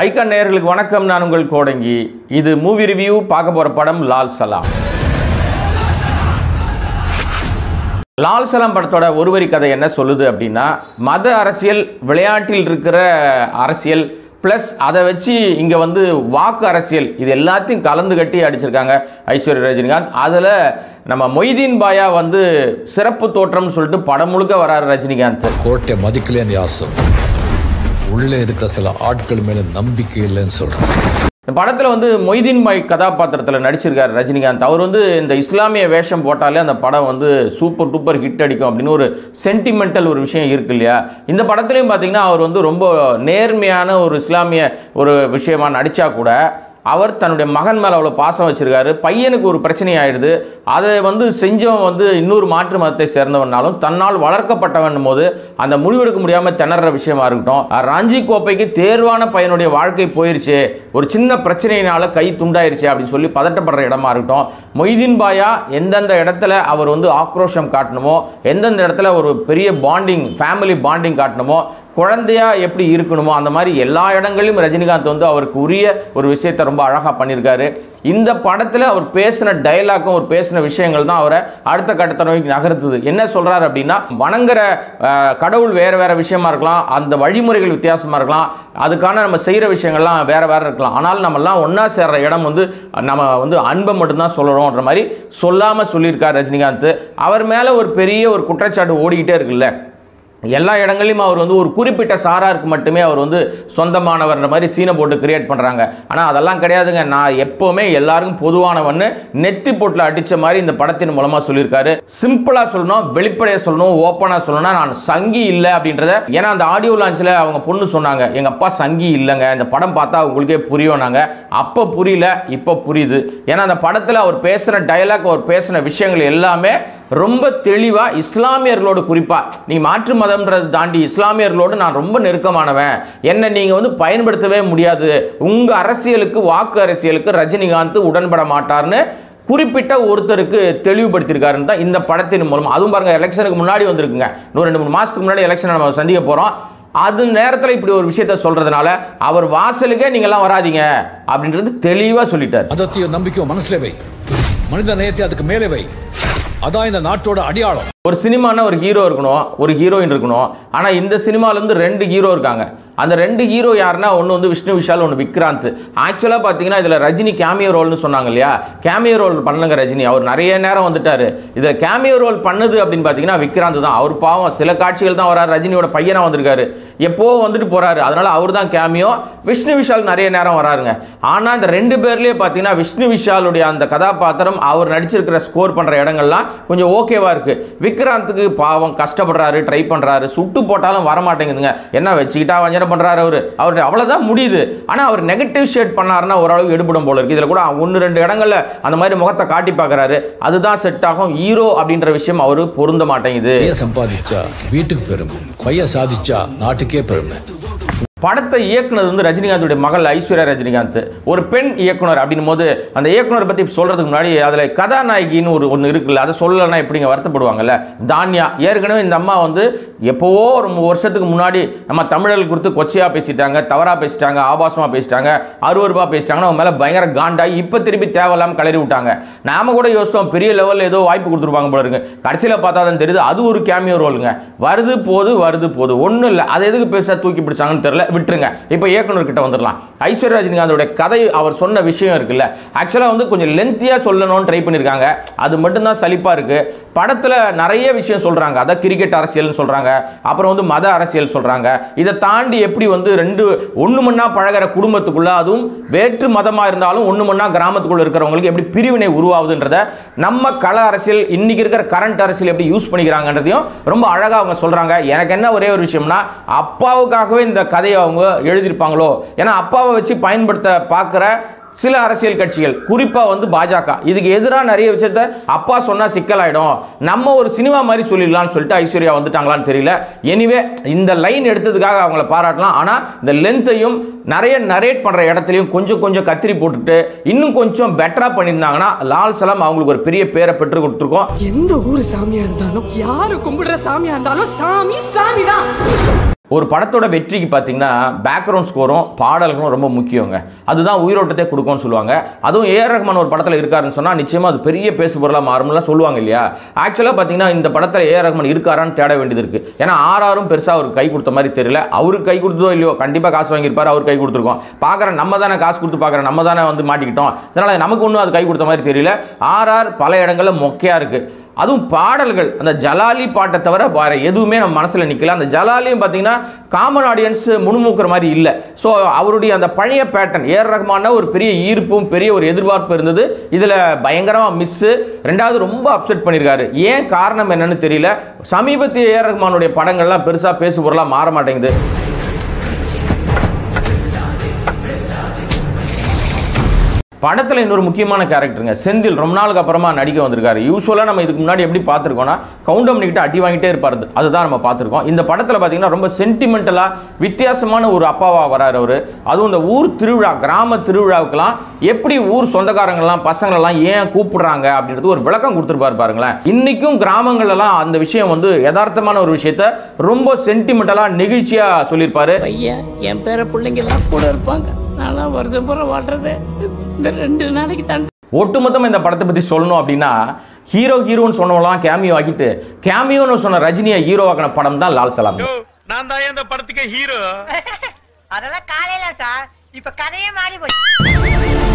Icon நேயர்களுக்கு வணக்கம். நான் உங்கள் கோடங்கி. இது மூவி ரிவ்யூ. பார்க்க போற படம் லால் சலாம். லால் சலாம் படத்தோட ஒருவரி கதை என்ன சொல்லுது அப்படின்னா, மத அரசியல், விளையாட்டில் இருக்கிற அரசியல் ப்ளஸ் அதை வச்சு இங்கே வாக்கு அரசியல், இது எல்லாத்தையும் கலந்து கட்டி அடிச்சிருக்காங்க ஐஸ்வர்யா ரஜினிகாந்த். அதில் நம்ம மொய்தீன் பாயா சிறப்பு தோற்றம்னு சொல்லிட்டு படம் முழுக்க வராரு ரஜினிகாந்த். கோட்டை மதிக்கலன்னு யாசம், உள்ளே இருக்கிற சில ஆட்கள் மேலே நம்பிக்கை இல்லைன்னு சொல்கிறேன். இந்த படத்தில் மொய்தீன் பாய் கதாபாத்திரத்தில் நடிச்சிருக்காரு ரஜினிகாந்த். அவர் இந்த இஸ்லாமிய வேஷம் போட்டாலே அந்த படம் சூப்பர் டூப்பர் ஹிட் அடிக்கும் அப்படின்னு ஒரு சென்டிமெண்டல் ஒரு விஷயம் இருக்கு இல்லையா. இந்த படத்துலையும் பார்த்தீங்கன்னா அவர் ரொம்ப நேர்மையான ஒரு இஸ்லாமிய ஒரு விஷயமா நடித்தா கூட அவர் தன்னுடைய மகன் மேலே அவ்வளோ பாசம் வச்சுருக்காரு. பையனுக்கு ஒரு பிரச்சனை ஆகிடுது. அதை செஞ்சவன் இன்னொரு மாற்று மதத்தை சேர்ந்தவனாலும் தன்னால் வளர்க்கப்பட்டவன் போது அந்த முடிவெடுக்க முடியாமல் திணற விஷயமா இருக்கட்டும். ராஞ்சி கோப்பைக்கு தேர்வான பையனுடைய வாழ்க்கை போயிருச்சு, ஒரு சின்ன பிரச்சனையினால கை துண்டாயிருச்சு அப்படின்னு சொல்லி பதட்டப்படுற இடமா இருக்கட்டும். மொய்தீன் பாயா எந்தெந்த இடத்துல அவர் ஆக்ரோஷம் காட்டணுமோ, எந்தெந்த இடத்துல ஒரு பெரிய பாண்டிங், ஃபேமிலி பாண்டிங் காட்டணுமோ, குழந்தையா எப்படி இருக்கணுமோ, அந்த மாதிரி எல்லா இடங்களிலும் ரஜினிகாந்த் அவருக்கு உரிய ஒரு விஷயத்தை ரொம்ப அழகாக பண்ணியிருக்காரு. இந்த படத்தில் அவர் பேசின டயலாக்கும் அவர் பேசின விஷயங்கள் தான் அவரை அடுத்த கட்டத்தை நோக்கி நகர்த்துது. என்ன சொல்கிறார் அப்படின்னா, வணங்குற கடவுள் வேறு வேறு விஷயமா இருக்கலாம், அந்த வழிமுறைகள் வித்தியாசமாக இருக்கலாம், அதுக்கான நம்ம செய்கிற விஷயங்கள்லாம் வேறு வேறு இருக்கலாம். ஆனால் நம்மெல்லாம் ஒன்றா சேர்கிற இடம் நம்ம அன்பை மட்டும்தான் சொல்லணுன்ற மாதிரி சொல்லாமல் சொல்லியிருக்கார் ரஜினிகாந்த். அவர் மேலே ஒரு பெரிய ஒரு குற்றச்சாட்டு ஓடிக்கிட்டே இருக்குல்ல. எல்லா இடங்களையும் அவர் ஒரு குறிப்பிட்ட சாராருக்கு மட்டுமே அவர் சொந்தமானவர்ன்ற மாதிரி சீனை போட்டு கிரியேட் பண்ணுறாங்க. ஆனால் அதெல்லாம் கிடையாதுங்க. நான் எப்போவுமே எல்லாருக்கும் பொதுவானவன்னு நெத்தி போட்டில் அடித்த மாதிரி இந்த படத்தின் மூலமாக சொல்லியிருக்காரு. சிம்பிளாக சொல்லணும், வெளிப்படையாக சொல்லணும், ஓப்பனாக சொல்லணும்னா நான் சங்கி இல்லை அப்படின்றத. ஏன்னா அந்த ஆடியோ லான்ச்சில் அவங்க பொண்ணு சொன்னாங்க, எங்கள் அப்பா சங்கி இல்லைங்க, இந்த படம் பார்த்தா உங்களுக்கே புரியும். நாங்கள் அப்போ புரியல, இப்போ புரியுது. ஏன்னா அந்த படத்தில் அவர் பேசுகிற டயலாக், அவர் பேசின விஷயங்கள் எல்லாமே ரொம்ப தெளிவாக இஸ்லாமியர்களோடு, குறிப்பாக நீ மாற்று மதம்ன்றது தாண்டி இஸ்லாமியர்களோடு நான் ரொம்ப நெருக்கமானவன், என்னை நீங்கள் பயன்படுத்தவே முடியாது, உங்கள் அரசியலுக்கு, வாக்கு அரசியலுக்கு ரஜினிகாந்த் உடன்பட மாட்டார்னு குறிப்பிட்ட ஒருத்தருக்கு தெளிவுபடுத்தியிருக்காருன்னு தான் இந்த படத்தின் மூலம். அதுவும் பாருங்கள், எலெக்ஷனுக்கு முன்னாடி வந்திருக்குங்க. இன்னும் 2-3 மாதத்துக்கு முன்னாடி எலெக்ஷனை நம்ம சந்திக்க போகிறோம். அது நேரத்தில் இப்படி ஒரு விஷயத்த சொல்றதுனால அவர் வாசலுக்கே நீங்கள்லாம் வராதிங்க அப்படின்றது தெளிவாக சொல்லிட்டார். அதத்தையும் நம்பிக்கையும் மனசுல வை, மனித நேயத்தை அதுக்கு மேலே வை, அதான் இந்த நாட்டோட அடையாளம். ஒரு சினிமானா ஒரு ஹீரோ இருக்கணும், ஒரு ஹீரோயின் இருக்கணும். ஆனால் இந்த சினிமாவிலேருந்து 2 ஹீரோ இருக்காங்க. அந்த 2 ஹீரோ யாருன்னா, ஒன்று விஷ்ணு விஷால், ஒன்று விக்ராந்த். ஆக்சுவலாக பார்த்தீங்கன்னா இதில் ரஜினி கேமியோ ரோல்னு சொன்னாங்க இல்லையா, கேமியோ ரோல் பண்ணுங்க ரஜினி. அவர் நிறைய நேரம் வந்துட்டார். இதில் கேமியோ ரோல் பண்ணுது அப்படின்னு பார்த்தீங்கன்னா விக்ராந்த் தான். அவர் பாவம் சில காட்சிகள் தான் வராரு. ரஜினியோட பையனாக வந்திருக்காரு, எப்போ வந்துட்டு போகிறாரு, அதனால் அவர் தான் கேமியோ. விஷ்ணு விஷால் நிறைய நேரம் வராருங்க. ஆனால் இந்த 2 பேர்லேயே பார்த்தீங்கன்னா விஷ்ணு விஷாலுடைய அந்த கதாபாத்திரம், அவர் நடிச்சிருக்கிற ஸ்கோர் பண்ணுற இடங்கள்லாம் கொஞ்சம் ஓகேவாக இருக்குது. விக்ராந்துக்கு பாவம் கஷ்டப்படுறாரு, ட்ரை பண்ணுறாரு, சுட்டு போட்டாலும் வரமாட்டேங்குதுங்க. என்ன வச்சுக்கிட்டா வஞ்சனை பண்றாரு அவர் அவ்வளவுதான் முடியுது. ஆனா அவர் நெகட்டிவ் ஷேட் பண்ணாருன்னா ஓரளவுக்கு எடுபடும் போல இருக்கு. இதுல கூட 1-2 இடங்கள்ல அந்த மாதிரி முகத்தை காட்டி பார்க்கறாரு. அதுதான் செட் ஆகும். ஹீரோ அப்படின்ற விஷயம் அவரு பொருந்த மாட்டேங்குது. சம்பாதிச்சா வீட்டுக்கு பெருமை, பையன் சாதிச்சா நாட்டுக்கே பெருமை. படத்தை இயக்குனது ரஜினிகாந்துடைய மகள் ஐஸ்வர்யா ரஜினிகாந்த். ஒரு பெண் இயக்குனர் அப்படின் போது அந்த இயக்குனர் பற்றி சொல்றதுக்கு முன்னாடி அதில் கதாநாயகின்னு ஒன்று இருக்குல்ல, அதை சொல்லலைன்னா எப்படிங்க வருத்தப்படுவாங்கல்ல. தான்யா ஏற்கனவே இந்த அம்மா எப்போவோ ஒரு வருஷத்துக்கு முன்னாடி நம்ம தமிழர்கள் குறித்து கொச்சையாக பேசிட்டாங்க, தவறாக பேசிட்டாங்க, ஆபாசமாக பேசிட்டாங்க, அருவருப்பாக பேசிட்டாங்கன்னு அவங்க மேலே பயங்கர காண்டாகி இப்போ திருப்பி தேவையில்லாமல் கிளறி விட்டாங்க. நாம கூட யோசித்தோம் பெரிய லெவலில் ஏதோ வாய்ப்பு கொடுத்துருப்பாங்க போல இருக்கு. கடைசியில் பார்த்தா தான் தெரியுது அது ஒரு கேமியோ ரோலுங்க. வருது போது ஒன்றும் இல்லை. அதை எதுக்கு பெருசாக தூக்கி பிடிச்சாங்கன்னு தெரியல, விட்டுருங்க. இப்போ இயக்குனர் கிட்ட வந்துடலாம். ஐஸ்வர்யா ரஜினிகாந்தோட கதை, அவர் சொன்ன விஷயம் இருக்குல்ல, ஆக்சுவலாக கொஞ்சம் லென்த்தியாக சொல்லணும்னு ட்ரை பண்ணியிருக்காங்க. அது மட்டும்தான் சலிப்பாக இருக்கு. படத்தில் நிறைய விஷயம் சொல்கிறாங்க. அதான் கிரிக்கெட் அரசியல்னு சொல்கிறாங்க, அப்புறம் மத அரசியல் சொல்கிறாங்க. இதை தாண்டி எப்படி ஒன்று மண்ணா பழகிற குடும்பத்துக்குள்ள, அதுவும் வேற்று மதமாக இருந்தாலும் ஒன்று மண்ணா கிராமத்துக்குள்ள இருக்கிறவங்களுக்கு எப்படி பிரிவினை உருவாகுதுன்றத, நம்ம கள அரசியல், இன்னைக்கு இருக்கிற கரண்ட் அரசியல் எப்படி யூஸ் பண்ணிக்கிறாங்கன்றதையும் ரொம்ப அழகாக அவங்க சொல்கிறாங்க. எனக்கு என்ன ஒரே ஒரு விஷயம்னா, அப்பாவுக்காகவே இந்த கதையை அவங்க எழுதியிருப்பாங்களோ. ஏன்னா அப்பாவை வச்சு பயன்படுத்த பார்க்குற சில அரசியல் கட்சிகள், குறிப்பாக பாஜக, இதுக்கு எதிராக நிறைய விஷயத்த அப்பா சொன்னால் சிக்கலாயிடும், நம்ம ஒரு சினிமா மாதிரி சொல்லிடலாம்னு சொல்லிட்டு ஐஸ்வர்யா வந்துட்டாங்களான்னு தெரியல. எனிவே இந்த லைன் எடுத்ததுக்காக அவங்கள பாராட்டலாம். ஆனால் இந்த லென்த்தையும் நிறைய நரேட் பண்ணுற இடத்துலையும் கொஞ்சம் கத்திரி போட்டுட்டு இன்னும் கொஞ்சம் பெட்டராக பண்ணியிருந்தாங்கன்னா லால் சலாம் அவங்களுக்கு ஒரு பெரிய பேரை பெற்று கொடுத்துருக்கோம். எந்த ஊர் சாமியாக இருந்தாலும், யாரு கும்பிடுற சாமியாக இருந்தாலும் சாமி தான். ஒரு படத்தோட வெற்றிக்கு பார்த்தீங்கன்னா பேக்ரவுண்ட் ஸ்கோரும் பாடல்களும் ரொம்ப முக்கியங்க. அதுதான் உயிரோட்டத்தை கொடுக்கும்னு சொல்லுவாங்க. அதுவும் ஏஆர் ரஹ்மான் ஒரு படத்தில் இருக்காருன்னு சொன்னால் நிச்சயமாக அது பெரிய பேசு பொருளாக மாறும்லாம் சொல்லுவாங்க இல்லையா. ஆக்சுவலாக பார்த்தீங்கன்னா இந்த படத்தில் ஏஆர் ரஹ்மான் இருக்காரான்னு தேட வேண்டியது இருக்குது. ஏன்னா ஆர்ஆரும் பெருசாக அவருக்கு கை கொடுத்த மாதிரி தெரியல. அவருக்கு கை கொடுத்ததோ இல்லையோ கண்டிப்பாக காசு வாங்கியிருப்பார், அவர் கை கொடுத்துருக்கோம். பார்க்குற நம்ம தானே காசு கொடுத்து பார்க்குற நம்ம தானே வந்து மாட்டிக்கிட்டோம். அதனால் நமக்கு ஒன்றும் அது கை கொடுத்த மாதிரி தெரியல. ஆர்ஆர் பல இடங்களில் மொக்கையாக இருக்குது. அதுவும் பாடல்கள் அந்த ஜலாலி பாட்டை தவிர வேறு எதுவுமே நம்ம மனசில் நிற்கல. அந்த ஜலாலியும் பார்த்தீங்கன்னா காமன் ஆடியன்ஸ் முணுமுக்கிற மாதிரி இல்லை. ஸோ அவருடைய அந்த பழைய பேட்டர்ன் ஏஆர் ரஹ்மான ஒரு பெரிய ஈர்ப்பும் பெரிய ஒரு எதிர்பார்ப்பு இருந்தது. இதில் பயங்கரமாக மிஸ்ஸு. ரெண்டாவது ரொம்ப அப்செட் பண்ணியிருக்காரு. ஏன் காரணம் என்னன்னு தெரியல. சமீபத்திய ஏஆர் ரஹ்மானுடைய படங்கள்லாம் பெருசாக பேசு பொருளாக மாற மாட்டேங்குது. படத்தில் இன்னொரு முக்கியமான கேரக்டருங்க செந்தில். ரொம்ப நாளுக்கு அப்புறமா நடிக்க வந்திருக்காரு. யூஸ்வலாக நம்ம இதுக்கு முன்னாடி எப்படி பார்த்துருக்கோம்னா கவுண்டம் பண்ணிக்கிட்டு அடி வாங்கிட்டே இருப்பார். அதுதான் நம்ம பார்த்துருக்கோம். இந்த படத்தில் பார்த்தீங்கன்னா ரொம்ப சென்டிமெண்டலாக வித்தியாசமான ஒரு அப்பாவாக வராரு அவர். அதுவும் இந்த ஊர் திருவிழா கிராம திருவிழாவுக்கெல்லாம் எப்படி ஊர் சொந்தக்காரங்கள்லாம் பசங்களெல்லாம் ஏன் கூப்பிடுறாங்க அப்படின்றது ஒரு விளக்கம் கொடுத்துருப்பாரு பாருங்களேன். இன்னைக்கும் கிராமங்கள்லாம் அந்த விஷயம் வந்து யதார்த்தமான ஒரு விஷயத்த ரொம்ப சென்டிமெண்டலாக நெகிழ்ச்சியாக சொல்லியிருப்பாரு. பையன் என் பேர பிள்ளைங்க எல்லாம் கூட இருப்பாங்க. நானும் வருஷம் பூரா வாழ்றது இந்த 2 நாளைக்கு தான். ஒட்டுமொத்தமாக இந்த படத்தை பற்றி சொல்லணும் அப்படின்னா ஹீரோன்னு சொன்னவங்களாம் கேமியோ ஆக்கிட்டு கேமியோன்னு சொன்ன ரஜினியை ஹீரோ ஆக்கின படம் தான் லால் சலாம். நான் தான் இந்த படத்துக்கு ஹீரோ. அதெல்லாம் காலையில சார், இப்ப கதையே மாறி போச்சு.